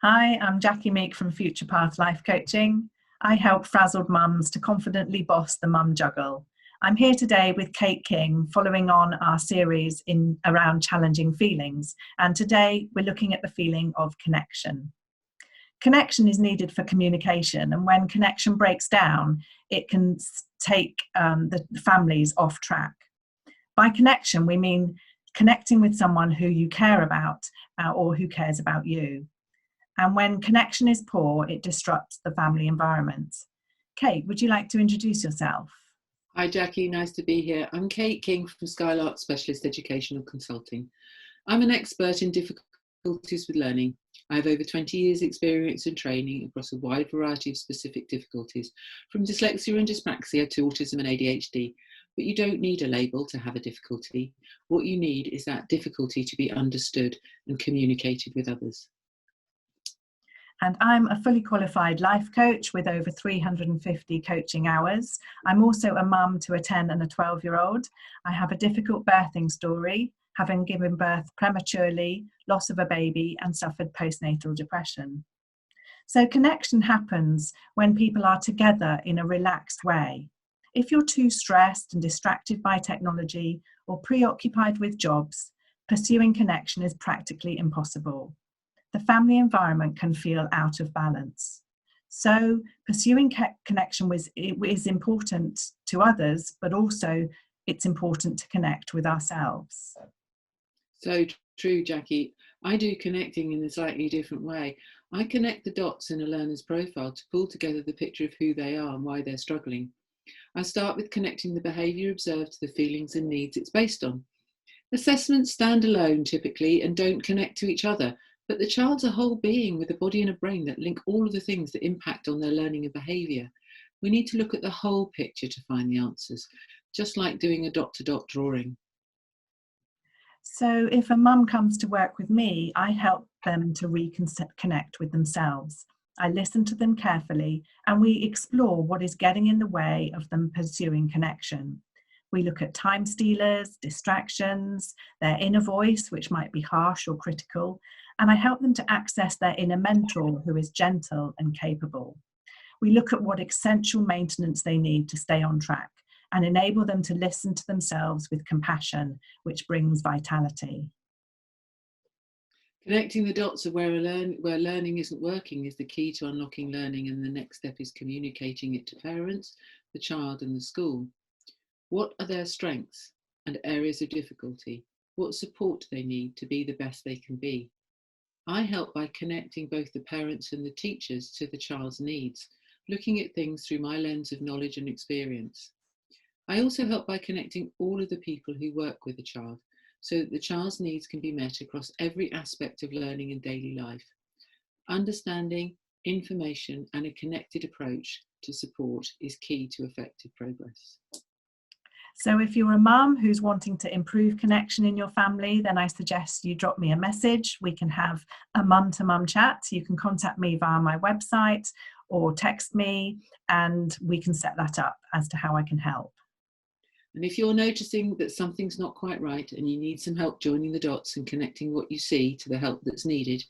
Hi, I'm Jackie Meek from Future Path Life Coaching. I help frazzled mums to confidently boss the mum juggle. I'm here today with Kate King, following on our series in around challenging feelings. And today we're looking at the feeling of connection. Connection is needed for communication, and when connection breaks down, it can take the families off track. By connection, we mean connecting with someone who you care about or who cares about you. And when connection is poor, it disrupts the family environment. Kate, would you like to introduce yourself? Hi Jackie, nice to be here. I'm Kate King from Skylark Specialist Educational Consulting. I'm an expert in difficulties with learning. I have over 20 years experience and training across a wide variety of specific difficulties, from dyslexia and dyspraxia to autism and ADHD. But you don't need a label to have a difficulty. What you need is that difficulty to be understood and communicated with others. And I'm a fully qualified life coach with over 350 coaching hours. I'm also a mum to a 10 and a 12-year-old. I have a difficult birthing story, having given birth prematurely, loss of a baby, and suffered postnatal depression. So connection happens when people are together in a relaxed way. If you're too stressed and distracted by technology or preoccupied with jobs, pursuing connection is practically impossible. The family environment can feel out of balance. So pursuing connection is important to others, but also it's important to connect with ourselves. So true, Jackie. I do connecting in a slightly different way. I connect the dots in a learner's profile to pull together the picture of who they are and why they're struggling. I start with connecting the behaviour observed to the feelings and needs it's based on. Assessments stand alone typically and don't connect to each other, but the child's a whole being with a body and a brain that link all of the things that impact on their learning and behaviour. We need to look at the whole picture to find the answers, just like doing a dot-to-dot drawing. So if a mum comes to work with me, I help them to reconnect with themselves. I listen to them carefully and we explore what is getting in the way of them pursuing connection. We look at time stealers, distractions, their inner voice, which might be harsh or critical, and I help them to access their inner mentor who is gentle and capable. We look at what essential maintenance they need to stay on track and enable them to listen to themselves with compassion, which brings vitality. Connecting the dots of where learning isn't working is the key to unlocking learning, and the next step is communicating it to parents, the child and the school. What are their strengths and areas of difficulty? What support do they need to be the best they can be? I help by connecting both the parents and the teachers to the child's needs, looking at things through my lens of knowledge and experience. I also help by connecting all of the people who work with the child so that the child's needs can be met across every aspect of learning and daily life. Understanding, information, and a connected approach to support is key to effective progress. So if you're a mum who's wanting to improve connection in your family, then I suggest you drop me a message. We can have a mum-to-mum chat. You can contact me via my website or text me, and we can set that up as to how I can help. And if you're noticing that something's not quite right and you need some help joining the dots and connecting what you see to the help that's needed,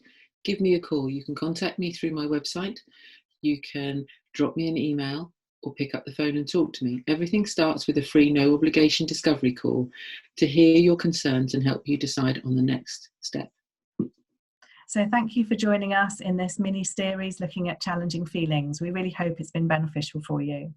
give me a call. You can contact me through my website. You can drop me an email or pick up the phone and talk to me. Everything starts with a free, no obligation discovery call to hear your concerns and help you decide on the next step. So thank you for joining us in this mini series looking at challenging feelings. We really hope it's been beneficial for you.